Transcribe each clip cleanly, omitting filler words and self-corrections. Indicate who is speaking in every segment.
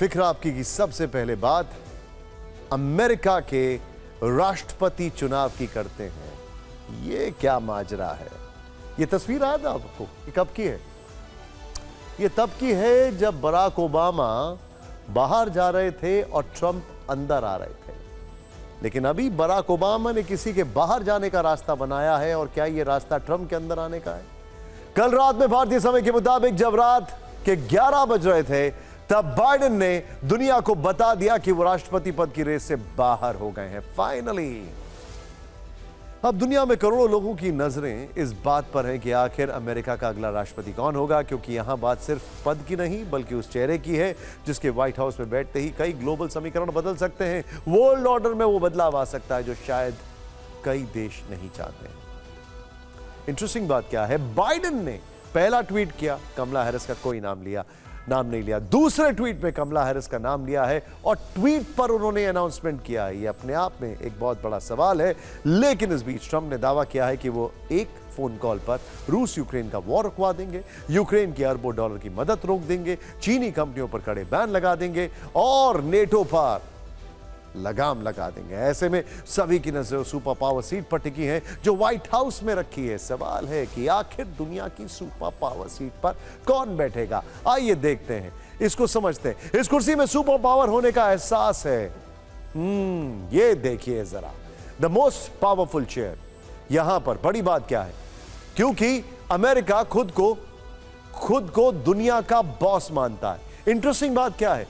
Speaker 1: फिक्र आपकी की सबसे पहले बात अमेरिका के राष्ट्रपति चुनाव की करते हैं। ये क्या माजरा है? ये तस्वीर याद है आपको? ये कब की है? ये तब की है जब बराक ओबामा बाहर जा रहे थे और ट्रंप अंदर आ रहे थे। लेकिन अभी बराक ओबामा ने किसी के बाहर जाने का रास्ता बनाया है, और क्या ये रास्ता ट्रंप के अंदर आने का है? कल रात में भारतीय समय के मुताबिक जब रात के 11 बज रहे थे, तब बाइडेन ने दुनिया को बता दिया कि वो राष्ट्रपति पद की रेस से बाहर हो गए हैं फाइनली। अब दुनिया में करोड़ों लोगों की नजरें इस बात पर हैं कि आखिर अमेरिका का अगला राष्ट्रपति कौन होगा, क्योंकि यहां बात सिर्फ पद की नहीं बल्कि उस चेहरे की है जिसके व्हाइट हाउस में बैठते ही कई ग्लोबल समीकरण बदल सकते हैं। वर्ल्ड ऑर्डर में वो बदलाव आ सकता है जो शायद कई देश नहीं चाहते हैं। इंटरेस्टिंग बात क्या है, बाइडेन ने पहला ट्वीट किया, कमला हैरिस का कोई नाम नहीं लिया। दूसरे ट्वीट में कमला हैरिस का नाम लिया है और ट्वीट पर उन्होंने अनाउंसमेंट किया है। ये अपने आप में एक बहुत बड़ा सवाल है। लेकिन इस बीच ट्रंप ने दावा किया है कि वो एक फोन कॉल पर रूस यूक्रेन का वॉर रुकवा देंगे, यूक्रेन की अरबों डॉलर की मदद रोक देंगे, चीनी कंपनियों पर कड़े बैन लगा देंगे और नेटो पर लगाम लगा देंगे। ऐसे में सभी की नजर सुपर पावर सीट पर टिकी है जो व्हाइट हाउस में रखी है। सवाल है कि आखिर दुनिया की सुपर पावर सीट पर कौन बैठेगा? आइए देखते हैं, इसको समझते हैं। इस कुर्सी में सुपर पावर होने का एहसास है। ये देखिए जरा, द मोस्ट पावरफुल चेयर। यहां पर बड़ी बात क्या है, क्योंकि अमेरिका खुद को दुनिया का बॉस मानता है। इंटरेस्टिंग बात क्या है,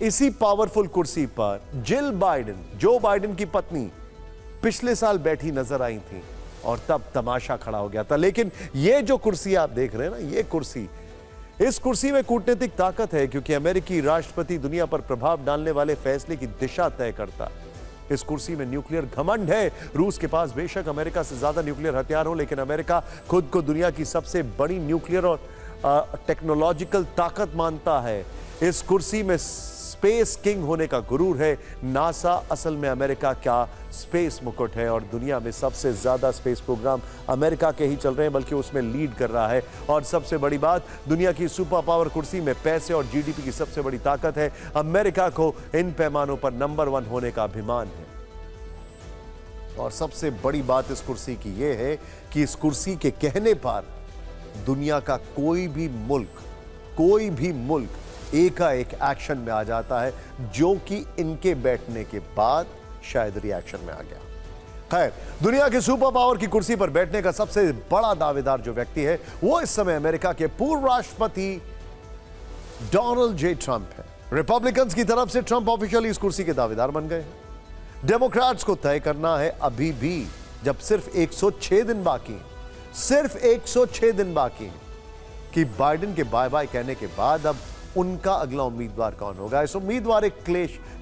Speaker 1: इसी पावरफुल कुर्सी पर जो बाइडेन की पत्नी पिछले साल बैठी नजर आई थी और तब तमाशा खड़ा हो गया था। लेकिन ये जो कुर्सी आप देख रहे हैं ना, इस कुर्सी में कूटनीतिक ताकत है, क्योंकि अमेरिकी राष्ट्रपति दुनिया पर प्रभाव डालने वाले फैसले की दिशा तय करता है। इस कुर्सी में न्यूक्लियर घमंड है। रूस के पास बेशक अमेरिका से ज्यादा न्यूक्लियर हथियार हो, लेकिन अमेरिका खुद को दुनिया की सबसे बड़ी न्यूक्लियर और टेक्नोलॉजिकल ताकत मानता है। इस कुर्सी में स्पेस किंग होने का गुरूर है। नासा असल में अमेरिका का स्पेस मुकुट है और दुनिया में सबसे ज्यादा स्पेस प्रोग्राम अमेरिका के ही चल रहे हैं, बल्कि उसमें लीड कर रहा है। और सबसे बड़ी बात, दुनिया की सुपर पावर कुर्सी में पैसे और जीडीपी की सबसे बड़ी ताकत है। अमेरिका को इन पैमानों पर नंबर 1 होने का अभिमान है। और सबसे बड़ी बात इस कुर्सी की यह है कि इस कुर्सी के कहने पर दुनिया का कोई भी मुल्क एकाएक एक्शन में आ जाता है, जो कि इनके बैठने के बाद शायद रिएक्शन में आ गया। खैर, दुनिया के सुपर पावर की कुर्सी पर बैठने का सबसे बड़ा दावेदार जो व्यक्ति है, वो इस समय अमेरिका के पूर्व राष्ट्रपति डोनाल्ड जे ट्रंप है। रिपब्लिकन्स की तरफ से ट्रंप ऑफिशियली इस कुर्सी के दावेदार बन गए हैं। डेमोक्रेट्स को तय करना है अभी भी, जब सिर्फ 106 दिन बाकी हैं कि बाइडेन के बाय बाय कहने के बाद अब उनका अगला उम्मीदवार कौन होगा। इस उम्मीदवार एक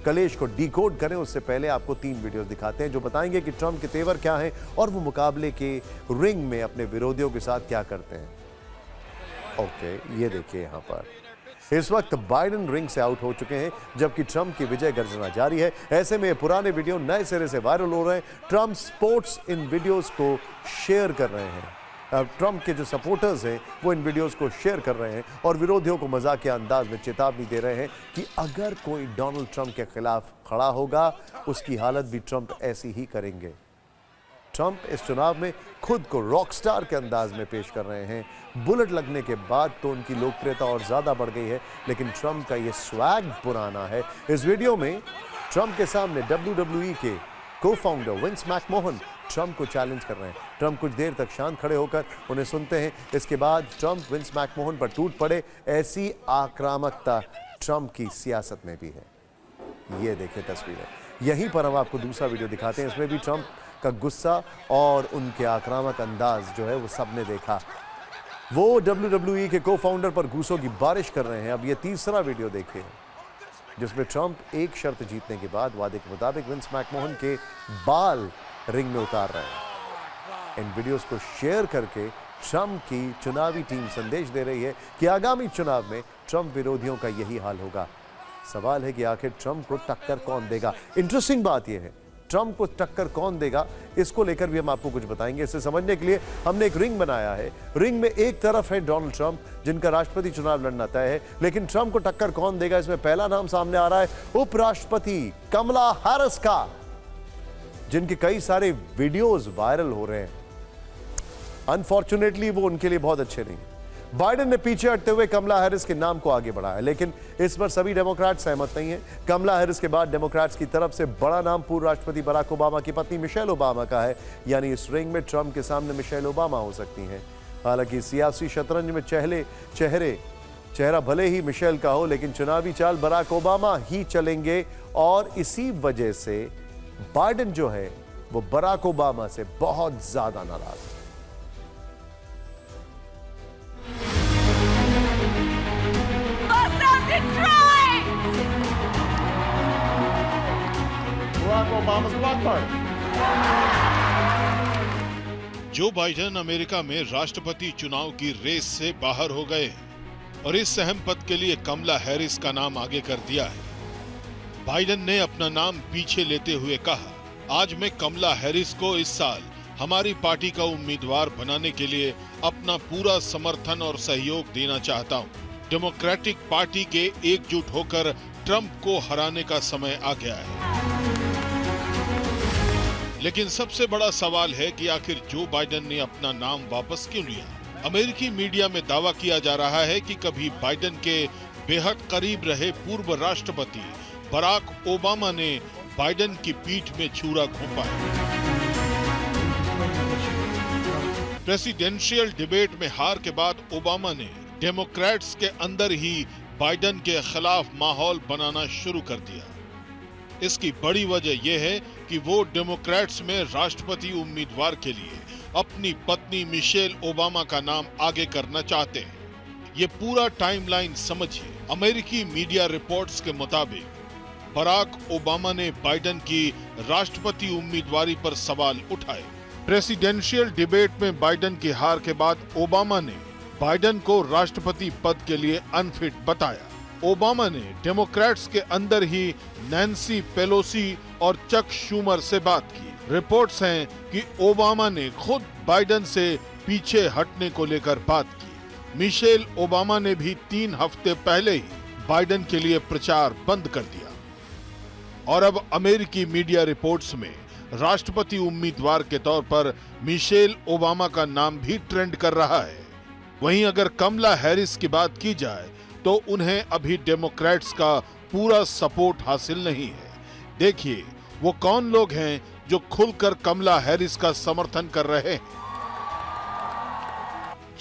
Speaker 1: कलेश को डिकोड करें, उससे पहले आपको 3 वीडियोस दिखाते हैं जो बताएंगे कि ट्रंप के तेवर क्या हैं और वो मुकाबले के रिंग में अपने विरोधियों के साथ क्या करते हैं। ओके, ये देखिए, यहां पर इस वक्त बाइडेन रिंग से आउट हो चुके हैं, जबकि ट्रंप की विजय गर्जना जारी है। ऐसे में पुराने वीडियो नए सिरे से वायरल हो रहे हैं। ट्रंप स्पोर्ट्स इन वीडियोस को शेयर कर रहे हैं। ट्रंप के जो सपोर्टर्स हैं वो इन वीडियोस को शेयर कर रहे हैं और विरोधियों को मजाकिया अंदाज में चेतावनी दे रहे हैं कि अगर कोई डोनाल्ड ट्रंप के खिलाफ खड़ा होगा, उसकी हालत भी ट्रंप ऐसी ही करेंगे। ट्रंप इस चुनाव में खुद को रॉकस्टार के अंदाज में पेश कर रहे हैं। बुलेट लगने के बाद तो उनकी लोकप्रियता और ज्यादा बढ़ गई है, लेकिन ट्रंप का ये स्वैग पुराना है। इस वीडियो में ट्रंप के सामने WWE के को-फाउंडर विंस मैकमोहन ट्रंप को चैलेंज कर रहे हैं। ट्रंप कुछ देर तक शांत खड़े होकर उन्हें सुनते हैं। इसके बाद ट्रंप विंस मैकमोहन पर टूट पड़े। ऐसी आक्रामकता ट्रंप की सियासत में भी है। ये देखिए तस्वीरें। यहीं पर हम आपको दूसरा वीडियो दिखाते हैं। इसमें भी ट्रंप का गुस्सा और उनके आक्रामक अंदाज जो है वो सबने देखा। वो WWE के को-फाउंडर पर घूसों की बारिश कर रहे हैं। अब ये तीसरा वीडियो देखिए, जिसमें ट्रंप एक शर्त जीतने के बाद वादे के मुताबिक विंस मैकमोहन के बाल रिंग में उतार रहे हैं। इन वीडियोस को शेयर करके ट्रंप की चुनावी टीम संदेश दे रही है कि आगामी चुनाव में ट्रंप विरोधियों का यही हाल होगा। सवाल है कि आखिर ट्रंप को टक्कर कौन देगा। इंटरेस्टिंग बात यह है ट्रंप को टक्कर कौन देगा, इसको लेकर भी हम आपको कुछ बताएंगे। इसे समझने के लिए हमने एक रिंग बनाया है। रिंग में एक तरफ है डोनाल्ड ट्रंप, जिनका राष्ट्रपति चुनाव लड़ना तय है, लेकिन ट्रंप को टक्कर कौन देगा, इसमें पहला नाम सामने आ रहा है उपराष्ट्रपति कमला हैरिस का, जिनके कई सारे वीडियोस वायरल हो रहे हैं। अनफॉर्चुनेटली वो उनके लिए बहुत अच्छे नहीं। बाइडेन ने पीछे हटते हुए कमला हैरिस के नाम को आगे बढ़ाया, लेकिन इस पर सभी डेमोक्रेट सहमत नहीं हैं। कमला हैरिस के बाद डेमोक्रेट्स की तरफ से बड़ा नाम पूर्व राष्ट्रपति बराक ओबामा की पत्नी मिशेल ओबामा का है, यानी इस रिंग में ट्रंप के सामने मिशेल ओबामा हो सकती हैं। हालांकि सियासी शतरंज में चेहरा भले ही मिशेल का हो, लेकिन चुनावी चाल बराक ओबामा ही चलेंगे, और इसी वजह से बाइडेन जो है वो बराक ओबामा से बहुत ज्यादा नाराज है।
Speaker 2: जो बाइडेन अमेरिका में राष्ट्रपति चुनाव की रेस से बाहर हो गए हैं और इस अहम पद के लिए कमला हैरिस का नाम आगे कर दिया है। बाइडेन ने अपना नाम पीछे लेते हुए कहा, आज मैं कमला हैरिस को इस साल हमारी पार्टी का उम्मीदवार बनाने के लिए अपना पूरा समर्थन और सहयोग देना चाहता हूं। डेमोक्रेटिक पार्टी के एकजुट होकर ट्रंप को हराने का समय आ गया है। लेकिन सबसे बड़ा सवाल है कि आखिर जो बाइडेन ने अपना नाम वापस क्यों लिया। अमेरिकी मीडिया में दावा किया जा रहा है कि कभी बाइडेन के बेहद करीब रहे पूर्व राष्ट्रपति बराक ओबामा ने बाइडेन की पीठ में छुरा घोंपा है। प्रेसिडेंशियल डिबेट में हार के बाद ओबामा ने डेमोक्रेट्स के अंदर ही बाइडेन के खिलाफ माहौल बनाना शुरू कर दिया। इसकी बड़ी वजह यह है कि वो डेमोक्रेट्स में राष्ट्रपति उम्मीदवार के लिए अपनी पत्नी मिशेल ओबामा का नाम आगे करना चाहते हैं। ये पूरा टाइमलाइन समझिए। अमेरिकी मीडिया रिपोर्ट्स के मुताबिक बराक ओबामा ने बाइडेन की राष्ट्रपति उम्मीदवारी पर सवाल उठाए। प्रेसिडेंशियल डिबेट में बाइडेन की हार के बाद ओबामा ने बाइडेन को राष्ट्रपति पद के लिए अनफिट बताया। ओबामा ने डेमोक्रेट्स के अंदर ही नैन्सी पेलोसी और चक शूमर से बात की। रिपोर्ट्स हैं कि ओबामा ने खुद बाइडेन से पीछे हटने को लेकर बात की। मिशेल ओबामा ने भी 3 हफ्ते पहले ही बाइडेन के लिए प्रचार बंद कर दिया। और अब अमेरिकी मीडिया रिपोर्ट्स में राष्ट्रपति उम्मीदवार के तौर पर मिशेल ओबामा का नाम भी ट्रेंड कर रहा है। वहीं अगर कमला हैरिस की बात की जाए तो उन्हें अभी डेमोक्रेट्स का पूरा सपोर्ट हासिल नहीं है। देखिए वो कौन लोग हैं जो खुलकर कमला हैरिस का समर्थन कर रहे हैं।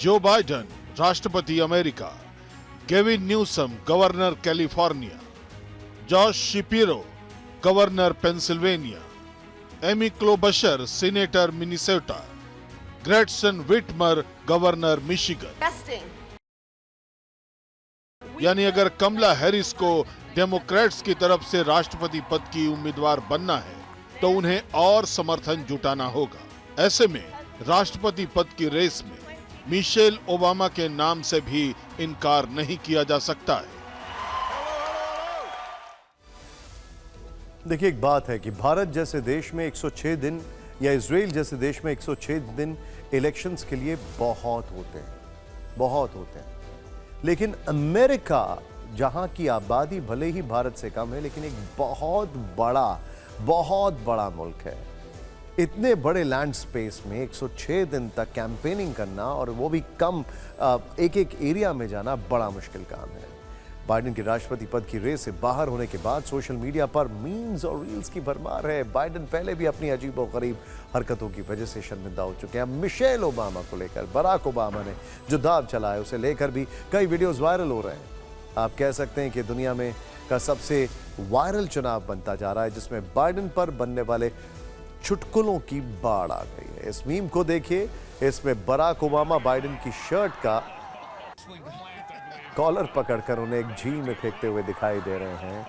Speaker 2: जो बाइडेन राष्ट्रपति America, Gavin Newsom governor California, Josh Shapiro governor Pennsylvania, Amy Klobuchar senator Minnesota, Gretchen Whitmer governor Michigan. यानी अगर कमला हैरिस को डेमोक्रेट्स की तरफ से राष्ट्रपति पद की उम्मीदवार बनना है तो उन्हें और समर्थन जुटाना होगा। ऐसे में राष्ट्रपति पद की रेस में मिशेल ओबामा के नाम से भी इनकार नहीं किया जा सकता है।
Speaker 1: देखिए एक बात है कि भारत जैसे देश में 106 दिन या इजराइल जैसे देश में 106 दिन इलेक्शंस के लिए बहुत होते हैं। लेकिन अमेरिका, जहां की आबादी भले ही भारत से कम है, लेकिन एक बहुत बड़ा मुल्क है। इतने बड़े लैंड स्पेस में 106 दिन तक कैंपेनिंग करना, और वो भी कम एक एरिया में जाना, बड़ा मुश्किल काम है। बाइडेन की राष्ट्रपति पद की रेस से बाहर होने के बाद सोशल मीडिया पर मीम्स और रील्स की भरमार है। बाइडेन पहले भी अपनी अजीबोगरीब हरकतों की वजह से शर्मिंदा हो चुके हैं। मिशेल ओबामा को लेकर बराक ओबामा ने जो दाव चलाया उसे लेकर भी कई वीडियोस वायरल हो रहे हैं। आप कह सकते हैं कि दुनिया में का सबसे वायरल चुनाव बनता जा रहा है, जिसमें बाइडेन पर बनने वाले चुटकुलों की बाढ़ आ गई है। इस मीम को देखिए। इसमें बराक ओबामा बाइडेन की शर्ट का कॉलर पकड़कर उन्हें एक झील में फेंकते हुए दिखाई दे रहे हैं।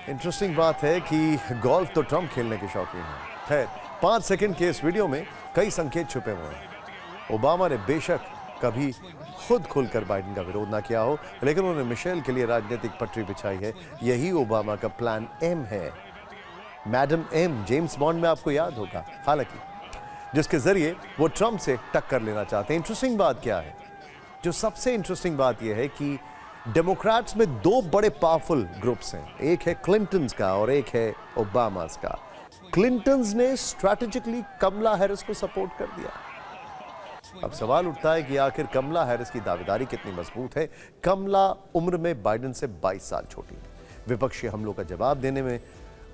Speaker 1: इंटरेस्टिंग बात है कि गोल्फ तो ट्रंप खेलने के शौकीन हैं। खैर, 5 सेकंड के इस वीडियो में कई संकेत छुपे हुए हैं। ओबामा ने बेशक कभी खुद खुलकर बाइडेन का विरोध ना किया हो, लेकिन उन्होंने मिशेल के लिए राजनीतिक पटरी बिछाई है। यही ओबामा का प्लान एम है। मैडम एम, जेम्स बॉन्ड में आपको याद होगा, हालांकि जिसके जरिए वो ट्रंप से टक्कर लेना चाहते हैं। इंटरेस्टिंग बात क्या है, जो सबसे इंटरेस्टिंग बात यह है कि डेमोक्रेट्स में दो बड़े पावरफुल ग्रुप्स हैं, एक है क्लिंटन्स का और एक है ओबामास का। क्लिंटन्स ने स्ट्रैटेजिकली कमला हैरिस को सपोर्ट कर दिया। अब सवाल उठता है कि आखिर कमला हैरिस की दावेदारी कितनी मजबूत है। कमला उम्र में बाइडेन से 22 साल छोटी है, विपक्षी हमलों का जवाब देने में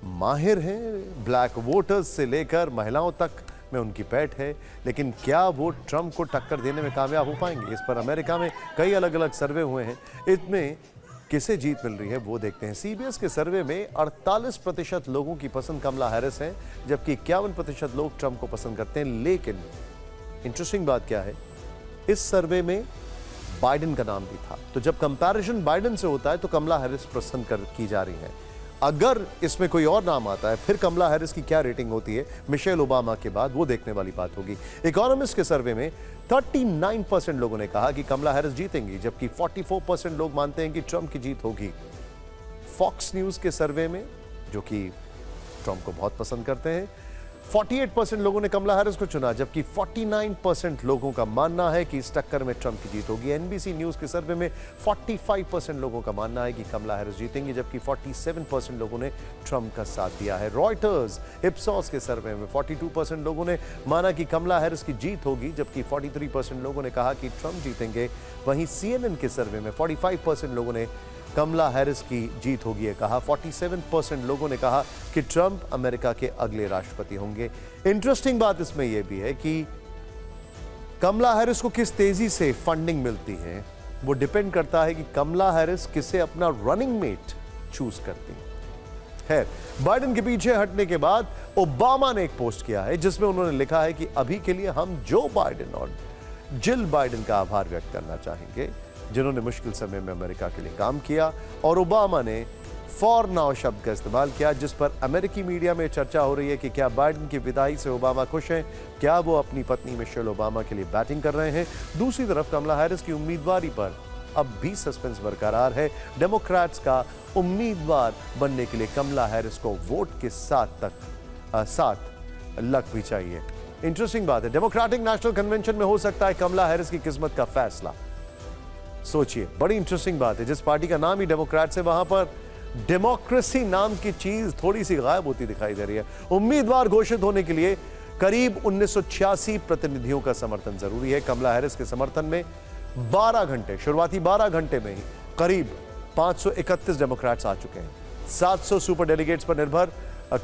Speaker 1: माहिर हैं, ब्लैक वोटर्स से लेकर महिलाओं तक में उनकी पैठ है, लेकिन क्या वो ट्रंप को टक्कर देने में कामयाब हो पाएंगे? इस पर अमेरिका में कई अलग अलग सर्वे हुए हैं, इसमें किसे जीत मिल रही है वो देखते हैं। सीबीएस के सर्वे में 48% लोगों की पसंद कमला हैरिस है, जबकि 51% लोग ट्रंप को पसंद करते हैं। लेकिन इंटरेस्टिंग बात क्या है, इस सर्वे में बाइडेन का नाम भी था, तो जब कंपैरिजन बाइडेन से होता है तो कमला हैरिस पसंद की जा रही है। अगर इसमें कोई और नाम आता है फिर कमला हैरिस की क्या रेटिंग होती है मिशेल ओबामा के बाद, वो देखने वाली बात होगी। इकोनॉमिस्ट के सर्वे में 39% लोगों ने कहा कि कमला हैरिस जीतेंगी, जबकि 44% लोग मानते हैं कि ट्रंप की जीत होगी। फॉक्स न्यूज के सर्वे में, जो कि ट्रंप को बहुत पसंद करते हैं, 48% लोगों ने कमला हैरिस को चुना, जबकि 49% लोगों का मानना है कि इस टक्कर में ट्रंप की जीत होगी। एनबीसी न्यूज के सर्वे में 45% लोगों का मानना है कि कमला हैरिस जीतेंगी, जबकि 47% लोगों ने ट्रंप का साथ दिया है। रॉयटर्स इप्सॉस के सर्वे में 42% लोगों ने माना कि कमला हैरिस की जीत होगी, जबकि 43% लोगों ने कहा कि ट्रंप जीतेंगे। वहीं सीएनएन के सर्वे में 45% लोगों ने कमला हैरिस की जीत होगी कहा। 47% लोगों ने कहा कि ट्रंप अमेरिका के अगले राष्ट्रपति होंगे। इंटरेस्टिंग बात इसमें यह भी है कि कमला हैरिस को किस तेजी से फंडिंग मिलती है, वो डिपेंड करता है कि कमला हैरिस किसे अपना रनिंग मेट चूज करती है। बाइडेन के पीछे हटने के बाद ओबामा ने एक पोस्ट किया है जिसमें उन्होंने लिखा है कि अभी के लिए हम जो बाइडेन और जिल बाइडेन का आभार व्यक्त करना चाहेंगे, जिन्होंने मुश्किल समय में अमेरिका के लिए काम किया। और ओबामा ने फॉर नाउ शब्द का इस्तेमाल किया, जिस पर अमेरिकी मीडिया में चर्चा हो रही है कि क्या बाइडेन की विदाई से ओबामा खुश हैं, क्या वो अपनी पत्नी मिशेल ओबामा के लिए बैटिंग कर रहे हैं। दूसरी तरफ कमला हैरिस की उम्मीदवारी पर अब भी सस्पेंस बरकरार है। डेमोक्रेट्स का उम्मीदवार बनने के लिए कमला हैरिस को वोट के साथ लक भी चाहिए। इंटरेस्टिंग बात है, डेमोक्रेटिक नेशनल कन्वेंशन में हो सकता है कमला हैरिस की किस्मत का फैसला। सोचिए, बड़ी इंटरेस्टिंग बात है, जिस पार्टी का नाम ही डेमोक्रेट्स है वहां पर डेमोक्रेसी नाम की चीज थोड़ी सी गायब होती दिखाई दे रही है। उम्मीदवार घोषित होने के लिए करीब 1986 प्रतिनिधियों का समर्थन जरूरी है। कमला हैरिस के समर्थन में 12 घंटे, शुरुआती 12 घंटे में ही करीब 531 डेमोक्रेट्स आ चुके हैं। 700 सुपर डेलीगेट्स पर निर्भर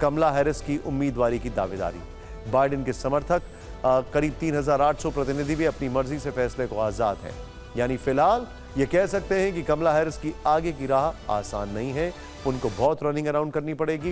Speaker 1: कमला हैरिस की उम्मीदवारी की दावेदारी। बाइडेन के समर्थक करीब 3800 प्रतिनिधि भी अपनी मर्जी से फैसले को आजाद हैं। यानी फिलहाल ये कह सकते हैं कि कमला हैरिस की आगे की राह आसान नहीं है, उनको बहुत रनिंग अराउंड करनी पड़ेगी।